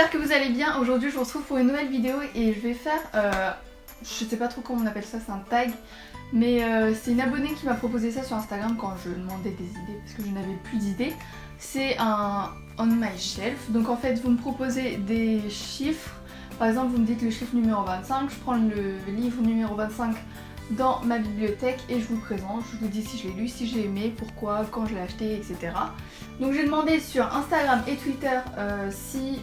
j'espère que vous allez bien. Aujourd'hui je vous retrouve pour une nouvelle vidéo et je vais faire, je sais pas trop comment on appelle ça, c'est un tag. Mais c'est une abonnée qui m'a proposé ça sur Instagram quand je demandais des idées parce que je n'avais plus d'idées. C'est un on my shelf, donc en fait vous me proposez des chiffres. Par exemple vous me dites le chiffre numéro 25, je prends le livre numéro 25 dans ma bibliothèque et je vous le présente, je vous dis si je l'ai lu, si j'ai aimé, pourquoi, quand je l'ai acheté, etc. Donc j'ai demandé sur Instagram et Twitter si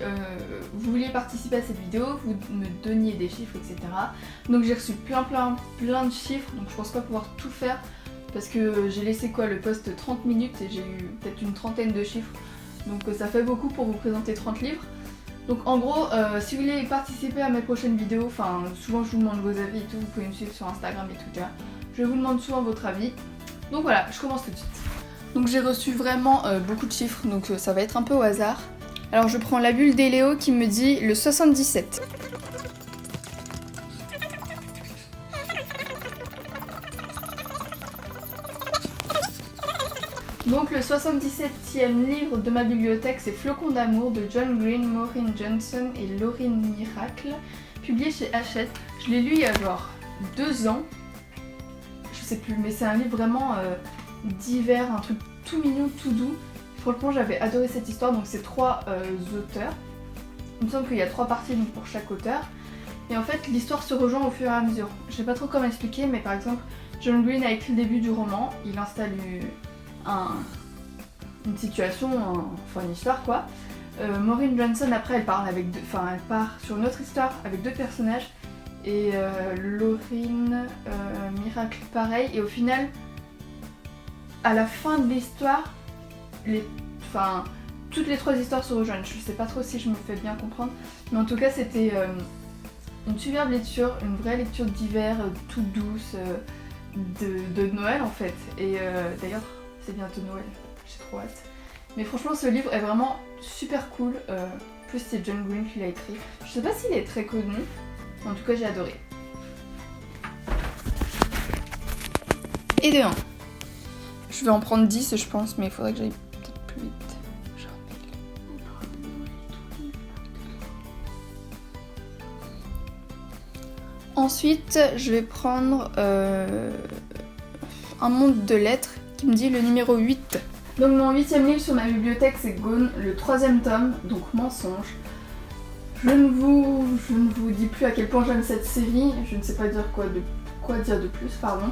vous vouliez participer à cette vidéo, vous me donniez des chiffres, etc. Donc j'ai reçu plein de chiffres, donc je pense pas pouvoir tout faire parce que j'ai laissé quoi le post 30 minutes et j'ai eu peut-être une trentaine de chiffres. Donc ça fait beaucoup pour vous présenter 30 livres. Donc en gros, si vous voulez participer à mes prochaines vidéos, enfin souvent je vous demande vos avis et tout, vous pouvez me suivre sur Instagram et Twitter. Je vous demande souvent votre avis. Donc voilà, je commence tout de suite. Donc j'ai reçu vraiment beaucoup de chiffres, donc ça va être un peu au hasard. Alors je prends la bulle d'Eléo qui me dit le 77. Donc le 77e livre de ma bibliothèque, c'est Flocons d'amour de John Green, Maureen Johnson et Laurine Miracle, publié chez Hachette. Je l'ai lu il y a genre 2 ans, je sais plus, mais c'est un livre vraiment divers, un truc tout mignon, tout doux. Franchement j'avais adoré cette histoire, donc c'est 3 auteurs. Il me semble qu'il y a 3 parties donc, pour chaque auteur. Et en fait l'histoire se rejoint au fur et à mesure. Je sais pas trop comment expliquer, mais par exemple John Green a écrit le début du roman, il installe une situation, enfin une histoire quoi. Maureen Johnson après elle part sur une autre histoire avec 2 personnages et Laurine Miracle pareil, et au final à la fin de l'histoire toutes les 3 histoires se rejoignent. Je sais pas trop si je me fais bien comprendre, mais en tout cas c'était une superbe lecture, une vraie lecture d'hiver toute douce de Noël en fait. Et d'ailleurs c'est bientôt Noël, j'ai trop hâte. Mais franchement ce livre est vraiment super cool, plus c'est John Green qui l'a écrit. Je sais pas s'il est très connu, en tout cas j'ai adoré. Et de 1. Je vais en prendre 10 je pense, mais il faudrait que j'aille peut-être plus vite. Ensuite je vais prendre un monde de lettres qui me dit le numéro 8. Donc mon 8e livre sur ma bibliothèque c'est Gone, le 3e tome, donc Mensonge. Je ne vous dis plus à quel point j'aime cette série, je ne sais pas dire quoi dire de plus, pardon.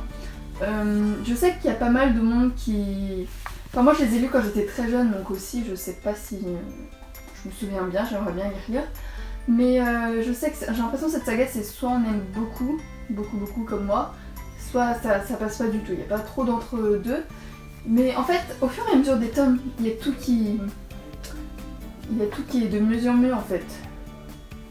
Je sais qu'il y a pas mal de monde qui... Enfin moi je les ai lus quand j'étais très jeune, donc aussi je sais pas si... Je me souviens bien, j'aimerais bien y relire. Mais je sais que j'ai l'impression que cette saga c'est soit on aime beaucoup comme moi, soit ça passe pas du tout, il n'y a pas trop d'entre-deux. Mais en fait, au fur et à mesure des tomes, il y a tout qui est de mieux en mieux en fait.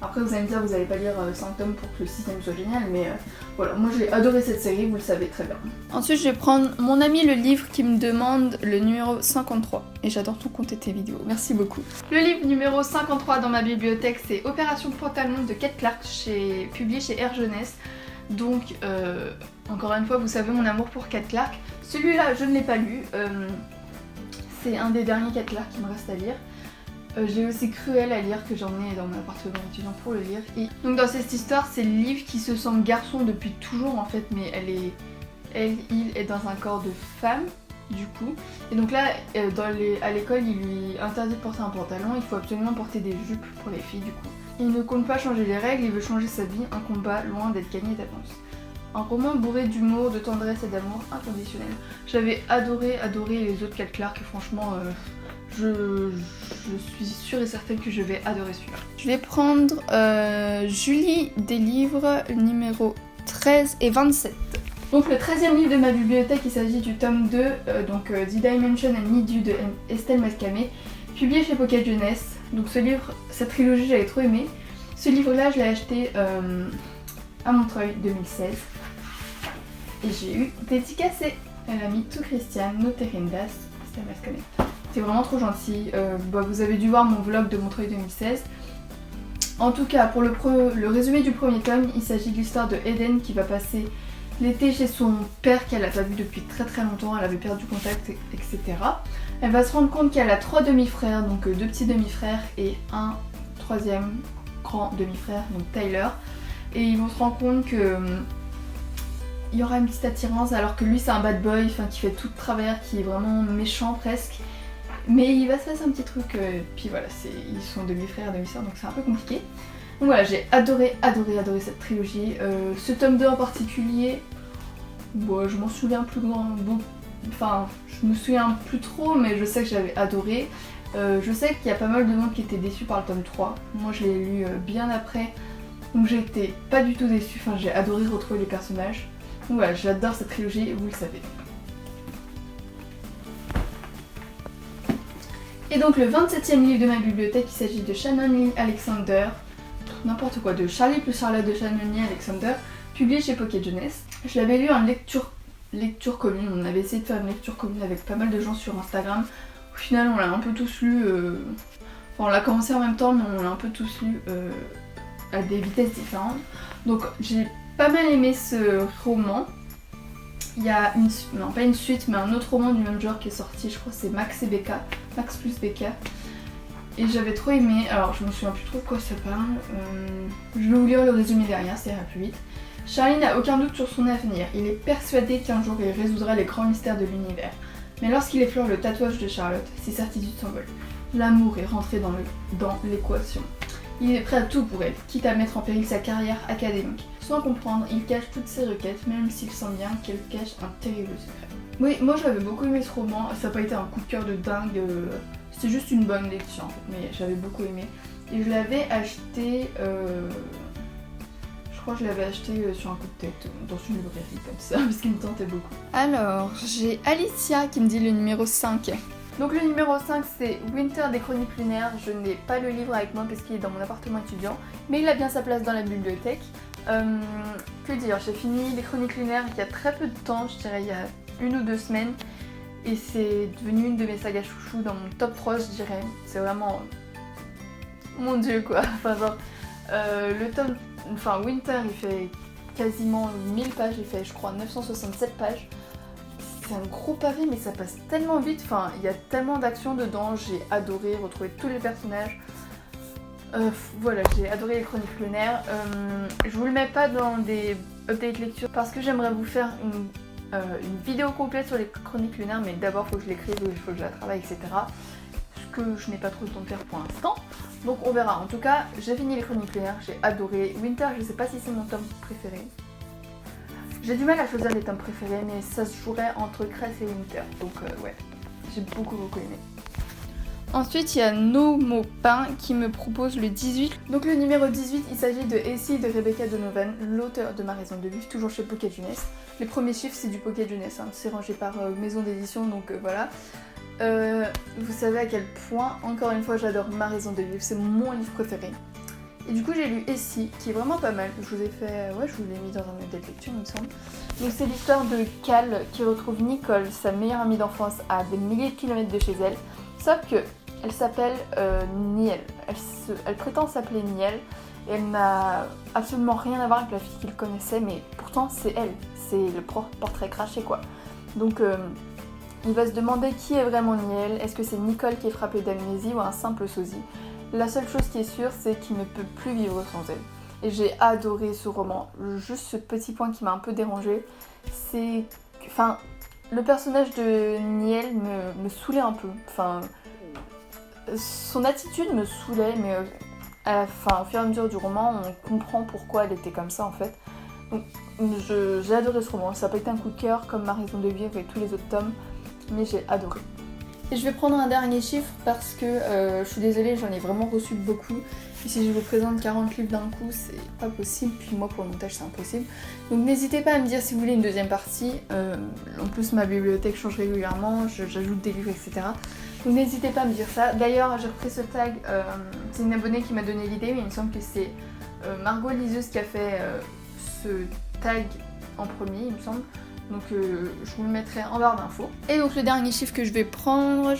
Après vous allez me dire, vous n'allez pas lire 5 tomes pour que le 6ème soit génial, mais voilà, moi j'ai adoré cette série, vous le savez très bien. Ensuite je vais prendre mon ami le livre qui me demande le numéro 53. Et j'adore tout compter tes vidéos, merci beaucoup. Le livre numéro 53 dans ma bibliothèque c'est Opération Pantalon de Kate Clark, publié chez Air Jeunesse. Donc encore une fois vous savez mon amour pour Kate Clark. Celui-là je ne l'ai pas lu, c'est un des derniers Kate Clark qui me reste à lire. J'ai aussi Cruel à lire que j'en ai dans mon appartement étudiant pour le lire. Et donc dans cette histoire c'est le livre qui se sent garçon depuis toujours en fait, mais il est dans un corps de femme du coup. Et donc là à l'école il lui interdit de porter un pantalon, il faut absolument porter des jupes pour les filles du coup. Il ne compte pas changer les règles, il veut changer sa vie, un combat loin d'être gagné d'avance. Un roman bourré d'humour, de tendresse et d'amour inconditionnel. J'avais adoré les autres Kate Clark et franchement je suis sûre et certaine que je vais adorer celui-là. Je vais prendre Julie des livres numéro 13 et 27. Donc le 13e livre de ma bibliothèque, il s'agit du tome 2, donc The Dimension and Need You de Estelle Mascamé, publié chez Pocket Jeunesse. Donc ce livre, cette trilogie j'avais trop aimé. Ce livre-là je l'ai acheté à Montreuil 2016 et j'ai eu dédicacé. Elle a mis tout Christian, no Terindas, Estelle Mascamé. C'est vraiment trop gentil. Vous avez dû voir mon vlog de Montreuil 2016. En tout cas, pour le résumé du premier tome, il s'agit de l'histoire de Eden qui va passer l'été chez son père qu'elle n'a pas vu depuis très longtemps, elle avait perdu contact, etc. Elle va se rendre compte qu'elle a 3 demi-frères, donc 2 petits demi-frères et un troisième grand demi-frère, donc Tyler. Et ils vont se rendre compte que il y aura une petite attirance alors que lui c'est un bad boy, enfin qui fait tout de travers, qui est vraiment méchant presque. Mais il va se passer un petit truc, puis voilà, ils sont demi-frères, demi-sœurs, donc c'est un peu compliqué. Donc voilà, j'ai adoré cette trilogie. Ce tome 2 en particulier, bon, je m'en souviens plus grand, bon, enfin je me souviens plus trop, mais je sais que j'avais adoré. Je sais qu'il y a pas mal de monde qui était déçu par le tome 3. Moi je l'ai lu bien après, donc j'ai été pas du tout déçue, enfin j'ai adoré retrouver les personnages. Donc voilà, j'adore cette trilogie, vous le savez. Et donc le 27e livre de ma bibliothèque, il s'agit de Shannon Lee Alexander, n'importe quoi, de Charlie plus Charlotte de Shannon Lee Alexander, publié chez Pocket Jeunesse. Je l'avais lu en lecture commune, on avait essayé de faire une lecture commune avec pas mal de gens sur Instagram. Au final on l'a un peu tous lu, enfin on l'a commencé en même temps mais on l'a un peu tous lu à des vitesses différentes. Donc j'ai pas mal aimé ce roman. Il y a non pas une suite mais un autre roman du même genre qui est sorti, je crois que c'est Max plus Becca. Et j'avais trop aimé, alors je me souviens plus trop de quoi ça parle, je vais vous lire le résumé derrière, ça ira plus vite. Charlie n'a aucun doute sur son avenir, il est persuadé qu'un jour il résoudra les grands mystères de l'univers. Mais lorsqu'il effleure le tatouage de Charlotte, ses certitudes s'envolent. L'amour est rentré dans l'équation. Il est prêt à tout pour elle, quitte à mettre en péril sa carrière académique. Sans comprendre, il cache toutes ses requêtes, même s'il sent bien qu'elle cache un terrible secret. Oui, moi j'avais beaucoup aimé ce roman, ça n'a pas été un coup de cœur de dingue, c'était juste une bonne lecture en fait, mais j'avais beaucoup aimé. Et je l'avais acheté, je crois que je l'avais acheté sur un coup de tête, dans une librairie comme ça, parce qu'il me tentait beaucoup. Alors, j'ai Alicia qui me dit le numéro 5. Donc le numéro 5 c'est Winter des Chroniques Lunaires. Je n'ai pas le livre avec moi parce qu'il est dans mon appartement étudiant, mais il a bien sa place dans la bibliothèque. Que dire, j'ai fini les Chroniques Lunaires il y a très peu de temps, je dirais il y a 1 ou 2 semaines. Et c'est devenu une de mes sagas chouchou dans mon top 3 je dirais. C'est vraiment... mon dieu quoi. Enfin genre, le tome... Enfin Winter il fait quasiment 1000 pages, il fait je crois 967 pages. C'est un gros pavé mais ça passe tellement vite, enfin il y a tellement d'action dedans, j'ai adoré retrouver tous les personnages. Voilà, j'ai adoré les Chroniques Lunaires. Je vous le mets pas dans des updates lecture parce que j'aimerais vous faire une vidéo complète sur les Chroniques Lunaires, mais d'abord il faut que je l'écrive, il faut que je la travaille, etc. Ce que je n'ai pas trop le temps de faire pour l'instant. Donc on verra. En tout cas, j'ai fini les Chroniques Lunaires, j'ai adoré. Winter, je sais pas si c'est mon tome préféré. J'ai du mal à choisir les tomes préférés, mais ça se jouerait entre Cress et Winter. Donc ouais, j'ai beaucoup aimé. Ensuite, il y a Nomopin qui me propose le 18. Donc le numéro 18, il s'agit de Essie de Rebecca Donovan, l'auteur de Ma raison de vivre, toujours chez Pocket Jeunesse. Les premiers chiffres, c'est du Pocket Jeunesse, hein. C'est rangé par maison d'édition, donc voilà. Vous savez à quel point, encore une fois, j'adore Ma raison de vivre, c'est mon livre préféré. Et du coup, j'ai lu Essie, qui est vraiment pas mal. Je vous ai fait, ouais, je vous l'ai mis dans un modèle de lecture, il me semble. Donc c'est l'histoire de Cal qui retrouve Nicole, sa meilleure amie d'enfance, à des milliers de kilomètres de chez elle. Sauf que elle s'appelle Niel. Elle prétend s'appeler Niel et elle n'a absolument rien à voir avec la fille qu'il connaissait, mais pourtant c'est elle. C'est le portrait craché quoi. Donc il va se demander qui est vraiment Niel. Est-ce que c'est Nicole qui est frappée d'amnésie ou un simple sosie? La seule chose qui est sûre, c'est qu'il ne peut plus vivre sans elle. Et j'ai adoré ce roman. Juste ce petit point qui m'a un peu dérangée, c'est que, enfin, le personnage de Niel me saoulait un peu. Enfin, son attitude me saoulait, mais à la fin, au fur et à mesure du roman, on comprend pourquoi elle était comme ça en fait. Donc j'ai adoré ce roman. Ça n'a pas été un coup de cœur comme Ma raison de vivre et tous les autres tomes, mais j'ai adoré. Et je vais prendre un dernier chiffre parce que je suis désolée, j'en ai vraiment reçu beaucoup. Et si je vous présente 40 livres d'un coup, c'est pas possible. Puis moi, pour le montage, c'est impossible. Donc n'hésitez pas à me dire si vous voulez une deuxième partie. En plus, ma bibliothèque change régulièrement, j'ajoute des livres, etc. Donc n'hésitez pas à me dire ça. D'ailleurs, j'ai repris ce tag, c'est une abonnée qui m'a donné l'idée, mais il me semble que c'est Margot Liseuse qui a fait ce tag en premier, il me semble. Donc je vous le mettrai en barre d'infos. Et donc le dernier chiffre que je vais prendre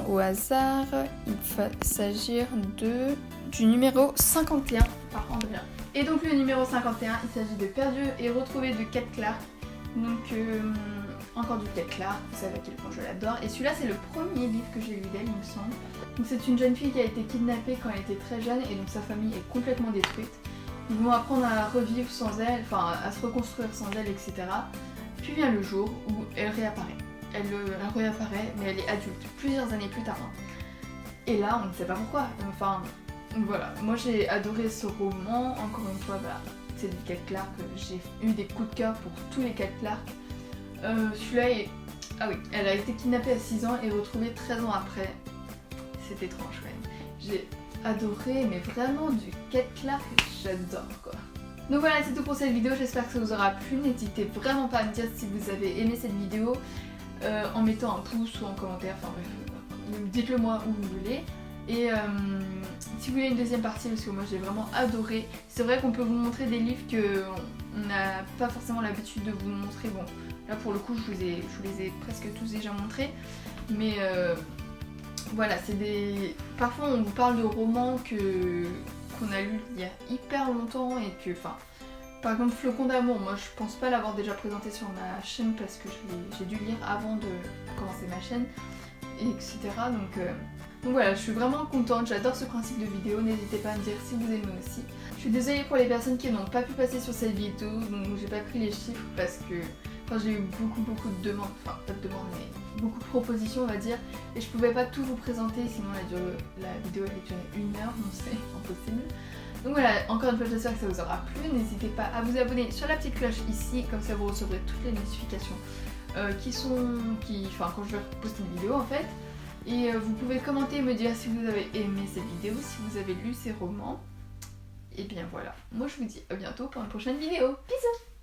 au hasard, il va s'agir du numéro 51 par Andrea. Et donc le numéro 51, il s'agit de Perdu et retrouvé de Kate Clark. Donc encore du Kate Clark, vous savez à quel point je l'adore. Et celui-là c'est le premier livre que j'ai lu d'elle, il me semble. Donc c'est une jeune fille qui a été kidnappée quand elle était très jeune et donc sa famille est complètement détruite. Ils vont apprendre à revivre sans elle, enfin à se reconstruire sans elle, etc. Puis vient le jour où elle réapparaît. Elle réapparaît, mais elle est adulte, plusieurs années plus tard. Et là, on ne sait pas pourquoi. Enfin, voilà. Moi, j'ai adoré ce roman. Encore une fois, voilà, c'est du Kate Clark. J'ai eu des coups de cœur pour tous les Kate Clark. Celui-là est... Ah oui, elle a été kidnappée à 6 ans et retrouvée 13 ans après. C'est étrange, quand même. J'ai adoré, mais vraiment du Kate Clark, j'adore, quoi. Donc voilà, c'est tout pour cette vidéo. J'espère que ça vous aura plu. N'hésitez vraiment pas à me dire si vous avez aimé cette vidéo. En mettant un pouce ou en commentaire, enfin bref, dites-le moi où vous voulez. Et si vous voulez une deuxième partie, parce que moi j'ai vraiment adoré. C'est vrai qu'on peut vous montrer des livres qu'on n'a pas forcément l'habitude de vous montrer. Bon, là pour le coup je vous les ai presque tous déjà montrés. Mais voilà, c'est des... Parfois on vous parle de romans qu'on a lus il y a hyper longtemps et que... Enfin, par exemple Flocon d'amour, moi je pense pas l'avoir déjà présenté sur ma chaîne parce que j'ai dû lire avant de commencer ma chaîne, etc. Donc voilà, je suis vraiment contente, j'adore ce principe de vidéo, n'hésitez pas à me dire si vous aimez aussi. Je suis désolée pour les personnes qui n'ont pas pu passer sur cette vidéo, donc j'ai pas pris les chiffres parce que j'ai eu beaucoup de demandes, enfin pas de demandes mais beaucoup de propositions on va dire, et je pouvais pas tout vous présenter sinon la vidéo allait durer 1 heure, donc c'est impossible. Donc voilà, encore une fois j'espère que ça vous aura plu, n'hésitez pas à vous abonner sur la petite cloche ici, comme ça vous recevrez toutes les notifications quand je vais poster une vidéo en fait. Et vous pouvez commenter et me dire si vous avez aimé cette vidéo, si vous avez lu ces romans. Et bien voilà, moi je vous dis à bientôt pour une prochaine vidéo. Bisous!